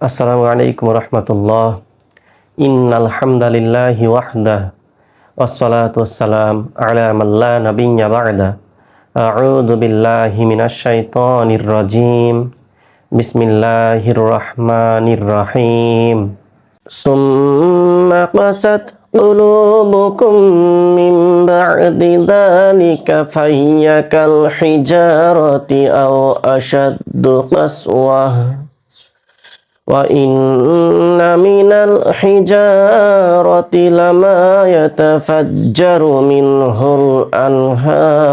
আসসালামু আলাইকুম রহমতুল্লাহ। ইন্নাল হামদালিল্লাহি ওয়াহদাহ ওয়াসসালাতু ওয়াসসালাম আলা মান লা নাবিয়্যা বা'দা। আউযু বিল্লাহি মিনাশ শাইতানির রাজীম। বিসমিল্লাহির রহমানির রহিম। সুম্মা ক্বাসাত কুলুবুকুম মিন বা'দি যালিকা ফাহিয়া কাল হিজারতি আও আশাদ্দু কাসওয়াহ। وَإِنَّ مِنَ الْحِجَارَةِ لَمَا يَتَفَجَّرُ مِنْهُ الْأَنْهَارُ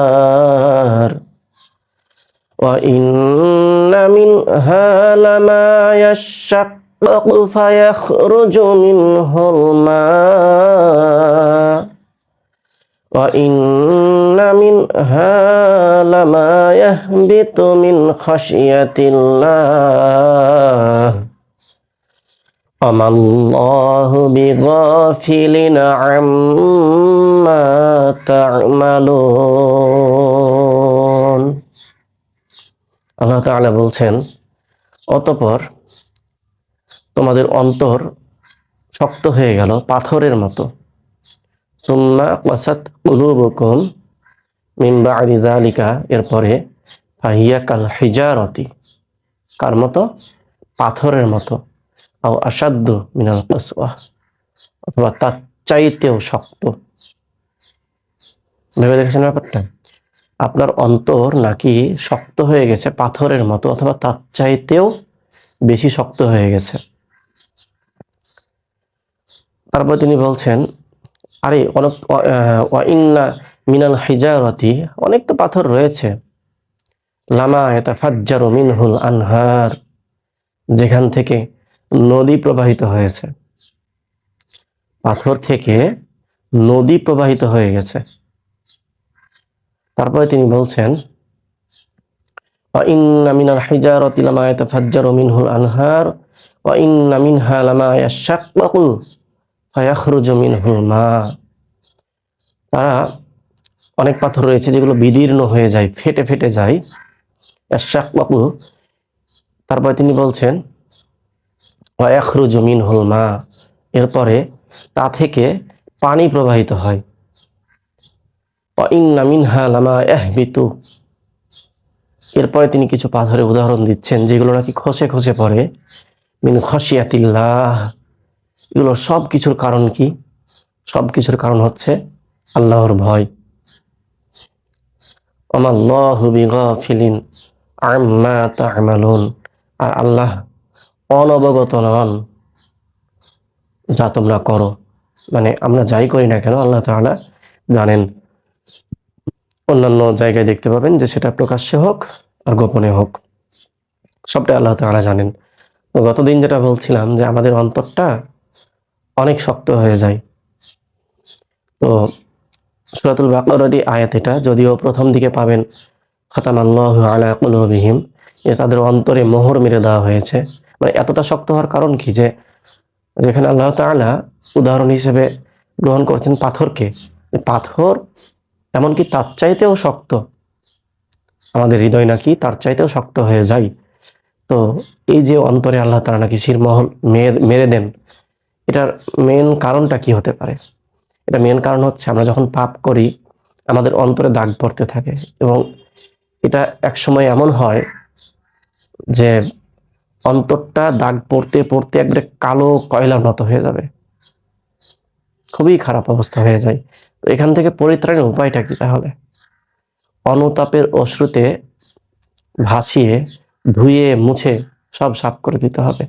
وَإِنَّ مِنْهَا لَمَا يَشَّقَّقُ فَيَخْرُجُ مِنْهُ الْمَاءُ وَإِنَّ مِنْهَا لَمَا يَهْبِطُ مِنْ خَشْيَةِ اللَّهِ আমাল্লাহু বিগাফিলিন আম্মা তা'মালুন। আল্লাহ তাআলা বলছেন, অতঃপর তোমাদের অন্তর শক্ত হয়ে গেল পাথরের মতো। সুম্মা ক্বাসাত কুলুবুকুম মিন বা'দি যালিকা, এরপরে ফাহিয়া কাল হিজারতি, কার মতো? পাথরের মতো। আও আসাদ্দু মিনাল কাসওয়াহ, অথবা তার চাইতেও শক্ত। ভেবে দেখেছেন ব্যাপারটা? আপনার অন্তর নাকি শক্ত হয়ে গেছে পাথরের মতো, অথবা তার চাইতেও বেশি শক্ত হয়ে গেছে। তারপর তিনি বলছেন, আরে অনেক ওয়া ইন্না মিনাল হিজারাতি, অনেক তো পাথর রয়েছে। লামা ইয়াতাফাজ্জারু মিনহুল আনহার, যেখান থেকে নদী প্রবাহিত হয়েছে। পাথর থেকে নদী প্রবাহিত হয়ে গেছে। তারপরে তিনি বলছেন, ওয়া ইন্না মিনাল হিজারাতি লামা ইয়াতাফাজ্জারু মিনহুল আনহার ওয়া ইন্না মিনহা লামা ইয়াশাক্কাকু ফায়াখরুজু মিনহুল মা। তারা অনেক পাথর রয়েছে যেগুলো বিদীর্ণ হয়ে যায়, ফেটে ফেটে যায়। ইয়াশাক্কাকু, তারপরে তিনি বলছেন ওয়ায়াখরুজু মিনহুল মা, এরপরে তা থেকে পানি প্রবাহিত হয়। ওয়া ইন্না মিনহা লামা ইয়াহবিতু, এরপরে তিনি কিছু পাথরের উদাহরণ দিচ্ছেন যেগুলো নাকি খসে খসে পড়ে। মিন খশিয়াতিল্লাহ, এগুলো সব কিছুর কারণ কি? সব কিছুর কারণ হচ্ছে আল্লাহর ভয়। আমাল্লাহু বিগাফিলিন আম্মা তা'মালুন, আর আল্লাহ অনবগত নন যা তোমরা করো। মানে আমরা যাই করি না কেন আল্লাহ তাআলা জানেন। অন্যান্য জায়গায় দেখতে পাবেন যে সেটা প্রকাশ্যে হোক আর গোপনে হোক, সবটাই আল্লাহ তাআলা জানেন। তো গতদিন যেটা বলছিলাম যে আমাদের অন্তরটা অনেক শক্ত হয়ে যায়। তো সূরাতুল বাকারার আয়াত এটা, যদিও প্রথম দিকে পাবেন খাতামাল্লাহু আলা কুলুবিহিম, তাদের অন্তরে মোহর মেরে দেওয়া হয়েছে। মানে এতটা শক্ত হওয়ার কারণ কি, যে যেখানে আল্লাহ তাআলা উদাহরণ হিসেবে গ্রহণ করছেন পাথরকে, পাথর এমনকি তার চাইতেও শক্ত, আমাদের হৃদয় নাকি তার চাইতেও শক্ত হয়ে যায়। তো এই যে অন্তরে আল্লাহ তাআলা নাকি শিরমোহর মেরে দেন, এটার মেন কারণটা কি হতে পারে? এটা মেন কারণ হচ্ছে আমরা যখন পাপ করি আমাদের অন্তরে দাগ পড়তে থাকে, এবং এটা এক সময় এমন হয় যে অন্তরটা দাগ পড়তে পড়তে একবারে কালো কয়লার মতো হয়ে যাবে, খুবই খারাপ অবস্থা হয়ে যায়। তো এখান থেকে পরিত্রাণের উপায়টা কি তাহলে? অনুতাপের অশ্রুতে ভাসিয়ে ধুয়ে মুছে সব সাফ করে দিতে হবে।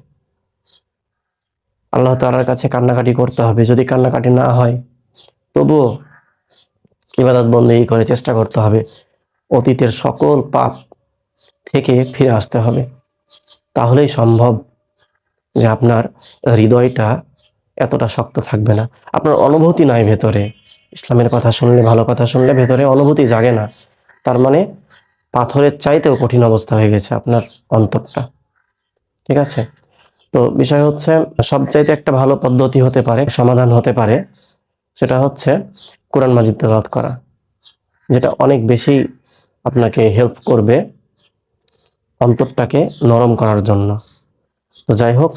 আল্লাহ তাআলার কাছে কান্নাকাটি করতে হবে। যদি কান্নাকাটি না হয় তবুও ইবাদত বন্দেগী করে চেষ্টা করতে হবে, অতীতের সকল পাপ থেকে ফিরে আসতে হবে। তাহলেই সম্ভব যে আপনার হৃদয়টা এতটা শক্ত থাকবে না। আপনার অনুভূতি নাই ভেতরে, ইসলামের কথা শুনলে, ভালো কথা শুনলে ভেতরে অনুভূতি জাগে না, তার মানে পাথরের চাইতেও কঠিন অবস্থা হয়ে গেছে আপনার অন্তরটা। ঠিক আছে? তো বিষয় হচ্ছে, সবচাইতে একটা ভালো পদ্ধতি হতে পারে, সমাধান হতে পারে, সেটা হচ্ছে কোরআন মাজিদ তেলাওয়াত করা, যেটা অনেক বেশি আপনাকে হেল্প করবে অন্তরটাকে নরম করার জন্য। তো যাই হোক,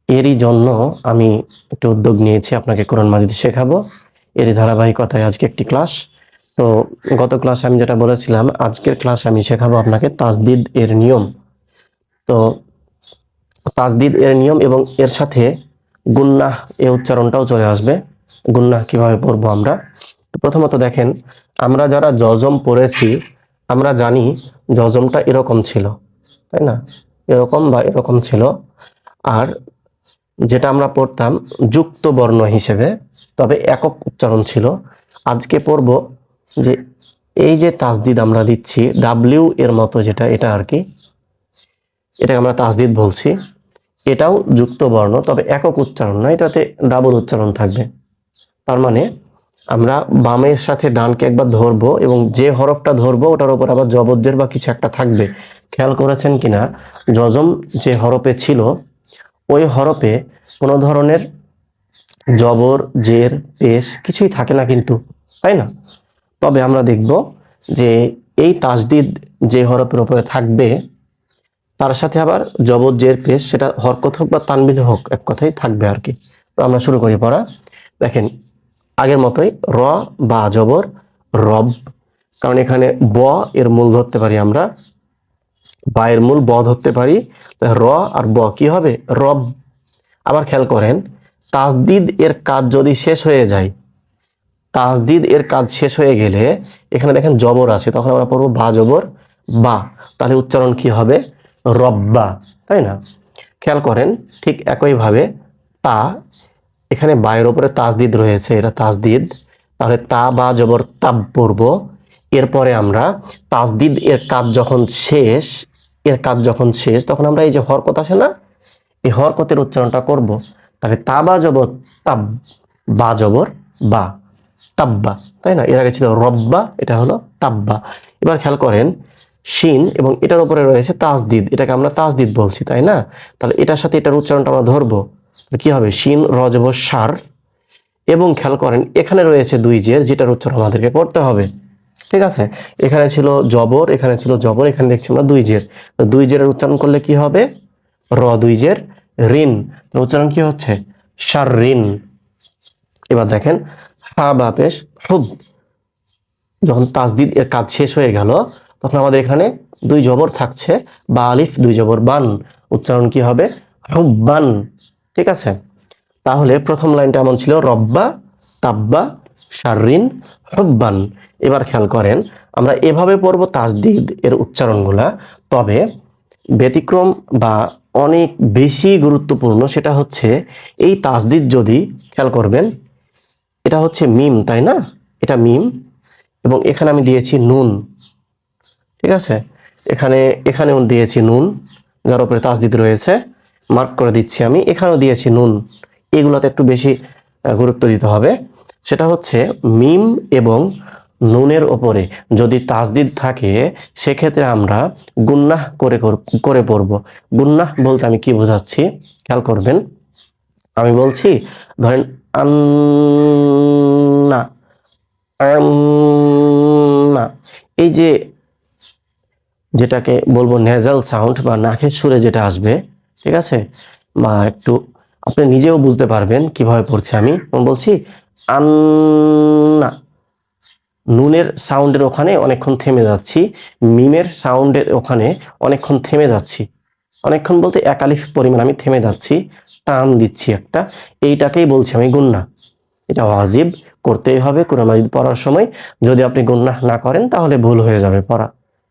এরই জন্য আমি একটু উদ্যোগ নিয়েছি, আপনাকে কোরআন মাজিদ শেখাবো। এরই ধারাবাহিকতায় আজকে একটি ক্লাস। তো গত ক্লাসে আমি যেটা বলেছিলাম, আজকের ক্লাসে আমি শেখাবো আপনাকে তাজদিদ এর নিয়ম। তো তাজদিদ এর নিয়ম এবং এর সাথে গুন্নাহ এ উচ্চারণটাও চলে আসবে। গুন্নাহ কিভাবে পড়বো আমরা। তো প্রথমত দেখেন, আমরা যারা জজম পড়েছি আমরা জানি জজমটা এরকম ছিল, তাই না? এরকম বা এরকম ছিল। আর যেটা আমরা পড়তাম যুক্ত বর্ণ হিসেবে, তবে একক উচ্চারণ ছিল। আজকে পড়ব যে এই যে তাজদিদ আমরা দিচ্ছি ডাব্লিউ এর মতো, যেটা এটা আর কি, এটাকে আমরা তাজদিদ বলছি। এটাও যুক্ত বর্ণ, তবে একক উচ্চারণ না, এটাতে ডাবল উচ্চারণ থাকবে। তার মানে আমরা বামের সাথে ডানকে একবার ধরবো এবং যে হরফটা ধরবো ওটার উপর আবার জবরজের বা কিছু একটা থাকবে। খেয়াল করেছেন কিনা, জজম যে হরফে ছিল ওই হরফে কোনো ধরনের জবর জের পেশ কিছুই থাকে না কিন্তু, তাই না? তবে আমরা দেখব যে এই তাজদিদ যে হরফের উপরে থাকবে তার সাথে আবার জবর জের পেশ, সেটা হরকত হোক বা তানবিন হোক, এক কথাই থাকবে আর কি। তো আমরা শুরু করি পড়া। দেখেন, আগের মতোই র বা জবর রব, কারণ এখানে ব এর মূল ধরতে পারি আমরা, বা এর মূল ব ধরতে পারি, র আর ব কি হবে? রব। আবার খেয়াল করেন, তাজদিদ এর কাজ যদি শেষ হয়ে যায়, তাজদিদ এর কাজ শেষ হয়ে গেলে এখানে দেখেন জবর আছে, তখন আমরা পড়বো বা জবর বা, তাহলে উচ্চারণ কি হবে? রব্বা, তাই না? খেয়াল করেন, ঠিক একইভাবে তা, এখানে বায়ের উপরে তাজদিদ রয়েছে, এটা তাজদিদ, তাহলে তা বা জবর তাব পড়বো। এরপরে আমরা তাজদিদ এর কাজ যখন শেষ, তখন আমরা এই যে হরকত আসে না, এই হরকতের উচ্চারণটা করব। তাহলে তা বা জবর তাব, বা জবর বা, তাব্বা, তাই না? এর আগে ছিল রব্বা, এটা হলো তাব্বা। এবার খেয়াল করেন, শিন এবং এটার উপরে রয়েছে তাজদিদ, এটাকে আমরা তাজদিদ বলছি, তাই না? তাহলে এটার সাথে এটার উচ্চারণটা আমরা ধরবো, কি হবে? শিন র জবর সার। এবং খেয়াল করেন এখানে রয়েছে দুই জের, যেটার উচ্চারণ আমাদেরকে করতে হবে, ঠিক আছে? এখানে ছিল জবর, এখানে ছিল জবর, এখানে দেখছি আমরা দুই জের। দুই জেরের উচ্চারণ করলে কি হবে? র দুই জের রিন, উচ্চারণ কি হচ্ছে? সার রিন। এবার দেখেন, হা বা পেশ হুব, যখন তাজদিদ এর কাজ শেষ হয়ে গেল তখন আমাদের এখানে দুই জবর থাকছে, বা আলিফ দুই জবর বান, উচ্চারণ কি হবে? হুব্বান, ঠিক আছে? তাহলে প্রথম লাইনটা এমন ছিল, রব্বা তাব্বা শাররিন হুব্বান। এবার খেয়াল করেন, আমরা এভাবে পড়ব তাজদিদ এর উচ্চারণগুলা, তবে ব্যতিক্রম বা অনেক বেশি গুরুত্বপূর্ণ সেটা হচ্ছে এই তাজদিদ যদি, খেয়াল করবেন, এটা হচ্ছে মিম, তাই না? এটা মিম এবং এখানে আমি দিয়েছি নুন, ঠিক আছে? এখানেও দিয়েছি নুন, যার উপরে তাজদিদ রয়েছে, মার্ক করে দিচ্ছি আমি, এখানেও দিয়েছি নুন। এগুলোতে একটু বেশি গুরুত্ব দিতে হবে। সেটা হচ্ছে মিম এবং নুনের ওপরে যদি তাজদিদ থাকে সেক্ষেত্রে আমরা গুন্নাহ করে পড়ব। গুন্নাহ বলতে আমি কি বোঝাচ্ছি খেয়াল করবেন, আমি বলছি ধরেন আন্না, আন্না, এই যে যেটাকে বলবো নেজাল সাউন্ড বা নাকের সুরে যেটা আসবে, ঠিক আছে? বা একটু আপনি নিজেও বুঝতে পারবেন কিভাবে পড়ছি আমি বলছি আন্না, নুনের সাউন্ডের ওখানে অনেকক্ষণ থেমে যাচ্ছি, মিমের সাউন্ডের ওখানে অনেকক্ষণ থেমে যাচ্ছি, অনেকক্ষণ বলতে একালিফ পরিমাণ আমি থেমে যাচ্ছি, টান দিচ্ছি একটা, এইটাকেই বলছি আমি গুন্না। এটা ওয়াজিব, করতেই হবে কোরআন মাজিদ পড়ার সময়। যদি আপনি গুনাহ না করেন তাহলে ভুল হয়ে যাবে পড়া,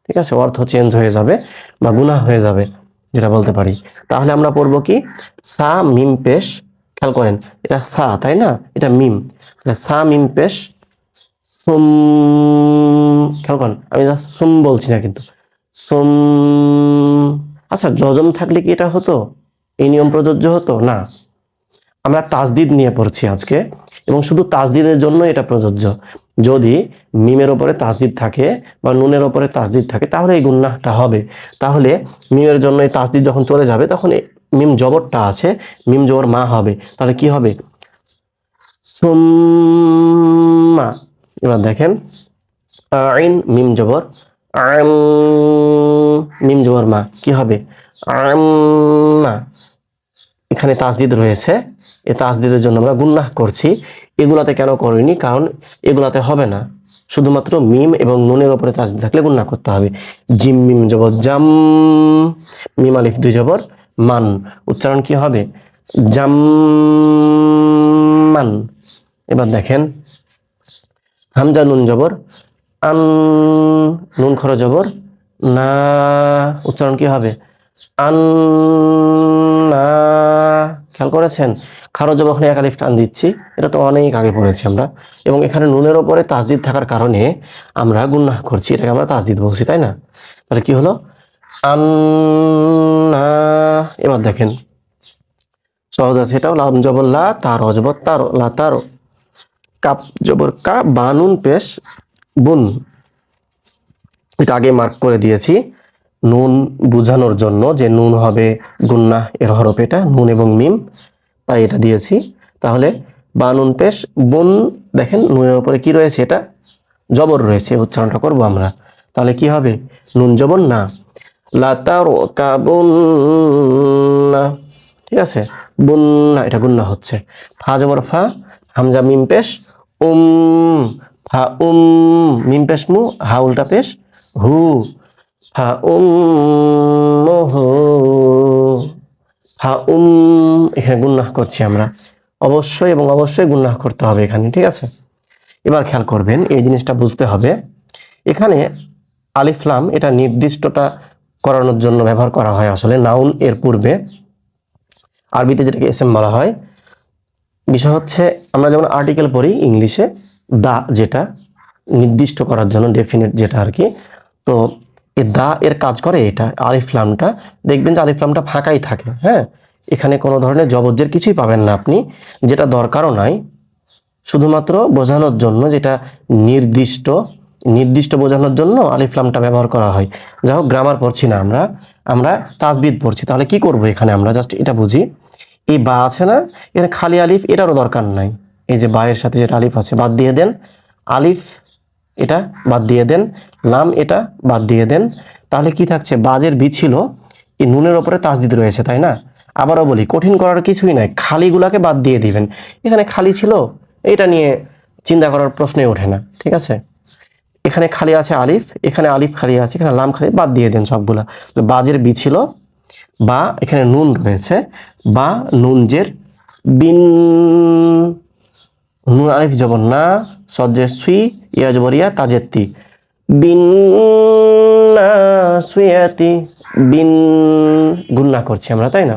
ঠিক আছে? অর্থ চেঞ্জ হয়ে যাবে বা গুনাহ হয়ে যাবে, যেটা বলতে পারি। তাহলে আমরা পড়বো কি? সা মিম পেশ, খেয়াল করেন এটা সা, তাই না? এটা মিম, সা মিম পেশ সুম, খেয়াল করেন আমি সুম বলছি না কিন্তু সুম। আচ্ছা, জজম থাকলে কি এটা হতো? এই নিয়ম প্রযোজ্য হতো না। আমরা তাজদিদ নিয়ে পড়ছি আজকে এবং শুধু তাজদিদের জন্য এটা প্রযোজ্য। যদি মিমের ওপরে তাজদিদ থাকে বা নুনের ওপরে তাজদিদ থাকে তাহলে এই গুন্নাহটা হবে। তাহলে মিমের জন্য এই তাজদিদ যখন চলে যাবে তখন মিম জবরটা আছে, মিম জবর মা হবে, তাহলে কি হবে? সুম্মা। এবার দেখেন, আইন মিম জবর আম, মিম জবর মা কি হবে? আম্মা। এখানে তাসদিদ রয়েছে, এই তাসদিদের জন্য আমরা গুনাহ করছি। এগুলাতে কেন করিনি? কারণ এগুলাতে হবে না, শুধুমাত্র মিম এবং নুনের উপরে তাসদিদ থাকলে গুনাহ করতে হবে। জিম মিম জবর জাম, মিম আলিফ দুই জবর মান, উচ্চারণ কি হবে? জাম্মান। এবার দেখেন হামজা নুন জবর আন, নুন খর জবর না, উচ্চারণ কি হবে? আন্না। খেয়াল করেছেন? খারো জবর ওখানে এক আলিফ টান দিচ্ছি, এটা তো অনেক আগে পড়েছি আমরা। এবং এখানে নুনের ওপরে তাসদিদ থাকার কারণে আমরা গুনাহ করছি, এটাকে আমরা তাসদিদ বলছি, তাই না? তাহলে কি হলো? আন্না। এবার দেখেন সহজ আছে, এটাও লাম জবর লা, তার জবর তার, লা তার, কাপ জবর কা, বানুন পেশ বুন। এটা আগে মার্ক করে দিয়েছি নুন বুঝানোর জন্য, যে নুন হবে গুন্নাহ এর হরফ, এটা নুন এবং মিম, তাই এটা দিয়েছি। তাহলে বানুন পেশ বুন, দেখেন নুনের উপরে কি রয়েছে? এটা জবর রয়েছে, উচ্চারণটা করব আমরা। তাহলে কি হবে? নুন জবর না, লাতার কাবুন না, ঠিক আছে? বুন্না, এটা গুন্না হচ্ছে। ফা জবর ফা, হামজা মিম পেশ ফা মিম পেশ মু, হা উল্টা পেশ হু, ফা ফা এখানে গুন্নাহ করছি আমরা, অবশ্যই এবং অবশ্যই গুন্নাহ করতে হবে এখানে, ঠিক আছে? এবার খেয়াল করবেন, এই জিনিসটা বুঝতে হবে, এখানে আলিফ লাম এটা নির্দিষ্টটা করানোর জন্য ব্যবহার করা হয় আসলে নাউন এর পূর্বে, আরবিতে যেটাকে এসএম বলা হয়। বিষয় হচ্ছে আমরা যেমন আর্টিকেল পড়ি ইংলিশে, দা যেটা নির্দিষ্ট করার জন্য, ডেফিনেট যেটা আর কি, তো এই দা এর কাজ করে এটা। আলিফ লামটা দেখবেন যে আলিফ লামটা ফাঁকাই থাকে, হ্যাঁ, এখানে কোনো ধরনের জবরজের কিছুই পাবেন না আপনি, যেটা দরকারও নাই, শুধুমাত্র বোঝানোর জন্য, যেটা নির্দিষ্ট বোঝানোর জন্য আলিফ লামটা ব্যবহার করা হয়। যাই হোক, গ্রামার পড়ছি না আমরা, আমরা তাসবিদ পড়ছি। তাহলে কি করব এখানে? আমরা জাস্ট এটা বুঝি, এই বা আছে না, এখানে খালি আলিফ, এটারও দরকার নাই। এই যে বা এর সাথে যেটা আলিফ আছে বাদ দিয়ে দেন, আলিফ এটা বাদ দিয়ে দেন, লাম এটা বাদ দিয়ে দেন। তাহলে কি থাকছে? বাজের বি ছিল, এই নুনের ওপরে তাসদিদ রয়েছে, তাই না? আবারও বলি, কঠিন করার কিছুই নাই, খালিগুলাকে বাদ দিয়ে দিবেন। এখানে খালি ছিল, এটা নিয়ে চিন্তা করার প্রশ্নই ওঠে না, ঠিক আছে? এখানে খালি আছে আলিফ, এখানে আলিফ খালি আছে, এখানে লাম খালি, বাদ দিয়ে দেন সবগুলা। বাজের বি ছিল বা, এখানে নুন রয়েছে বা, নুন জের বিন, নুন আলিফ জবর না, সজ্জে সুই, ইয়া জবর ইয়া, তাজের তি, বিন সুয়াতি, বিন গুন্না করছি আমরা, তাই না?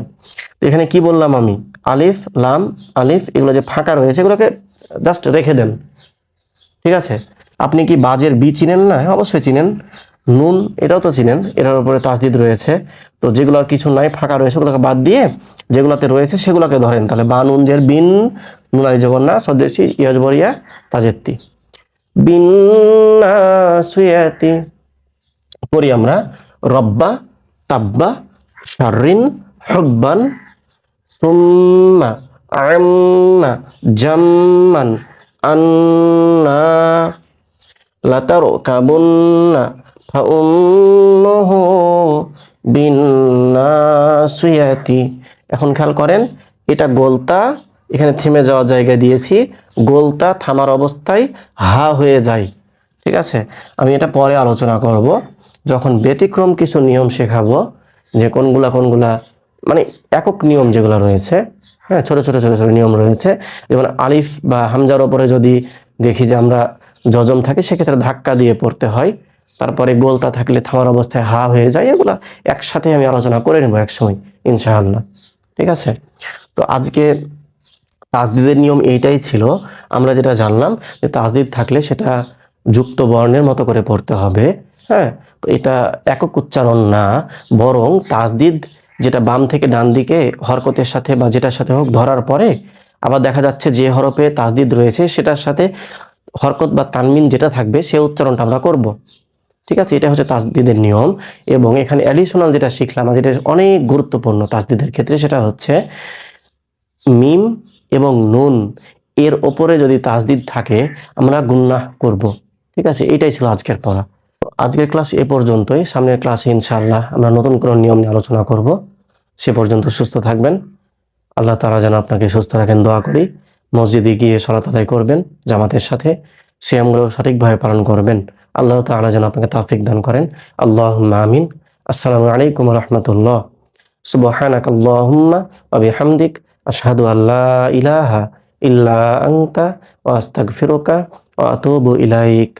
তো এখানে কি বললাম আমি? আলিফ লাম আলিফ এগুলো যে ফাঁকা রয়েছে এগুলোকে জাস্ট রেখে দেন, ঠিক আছে? আপনি কি বাজের বি চিনেন না? অবশ্যই চিনেন। নুন এটাও তো চিনেন, এটার উপরে তাসদিদ রয়েছে, তো যেগুলো কিছু নাই ফাঁকা রয়েছে ওগুলোকে বাদ দিয়ে যেগুলোতে রয়েছে সেগুলোকে ধরেন। তাহলে বা নুন জের বিন, নুন আলি জবর না, সদ্দেশি ইয়া জবর ইয়া, তাজেত্তি, বিন সুয়াতি। পড়ি আমরা, রব্বা তাব্বা শাররিন হুব্বান সুম্মা আম্মা জাম্মান আন্না লাতারকাবুন্না ফাউম্মুহু বিন্নাসিয়াতি। এখন খেয়াল করেন, এটা গোলতা, এখানে থেমে যাওয়ার জায়গা দিয়েছি, গোলতা থামার অবস্থায় হা হয়ে যায়, ঠিক আছে? আমি এটা পরে আলোচনা করব, যখন ব্যতিক্রম কিছু নিয়ম শেখাবো, যে কোনগুলা মানে একক নিয়ম যেগুলো রয়েছে, হ্যাঁ, ছোট ছোট নিয়ম রয়েছে। যেমন আলিফ বা হামজার ওপরে যদি দেখি যে আমরা জজম থাকে, সেক্ষেত্রে ধাক্কা দিয়ে পড়তে হয়, তারপরে গোলতা থাকলে থামার অবস্থায় হা হয়ে যায়, এগুলা একসাথে আমি আলোচনা করে নেব একসময় ইনশাআল্লাহ, ঠিক আছে? তো আজকে তাসদিদের নিয়ম এইটাই ছিল। আমরা যেটা জানলাম যে তাসদিদ থাকলে সেটা যুক্ত বর্ণের মতো করে পড়তে হবে, হ্যাঁ। তো এটা একক উচ্চারণ না, বরং তাসদিদ যেটা বাম থেকে ডান দিকে হরকতের সাথে বা যেটার সাথে হোক ধরার পরে আবার দেখা যাচ্ছে যে হরফে তাসদিদ রয়েছে সেটার সাথে হরকত বা তানমিন যেটা থাকবে সে উচ্চারণটা আমরা করব, ঠিক আছে? এটা হচ্ছে তাসদিদের নিয়ম। এবং এখানে অ্যাডিশনাল যেটা শিখলাম, যেটা অনেক গুরুত্বপূর্ণ তাসদিদের ক্ষেত্রে, সেটা হচ্ছে মিম এবং নুন এর ওপরে যদি তাসদিদ থাকে আমরা গুন্নাহ করব, ঠিক আছে? এটাই ছিল আজকের পড়া। আজকের ক্লাস এ পর্যন্তই। সামনের ক্লাসে ইনশাআল্লাহ আমরা নতুন কোনো নিয়ম নিয়ে আলোচনা করব। সে পর্যন্ত সুস্থ থাকবেন। আল্লাহ তাআলা যেন আপনাকে সুস্থ রাখেন দোয়া করি। মসজিদে গিয়ে সালাত আদায় করবেন জামাতের সাথে, সিয়ামগুলো সঠিকভাবে পালন করবেন। আল্লাহ তাআলা যেন আপনাকে তৌফিক দান করেন। আল্লাহুম্মা আমিন। আসসালামু আলাইকুম ওয়া রাহমাতুল্লাহ। সুবহানাকাল্লাহুম্মা ওয়া বিহামদিক আশহাদু আল্লা ইলাহা ইল্লা আনতা ওয়া আস্তাগফিরুকা ওয়া আতুবু ইলাইক।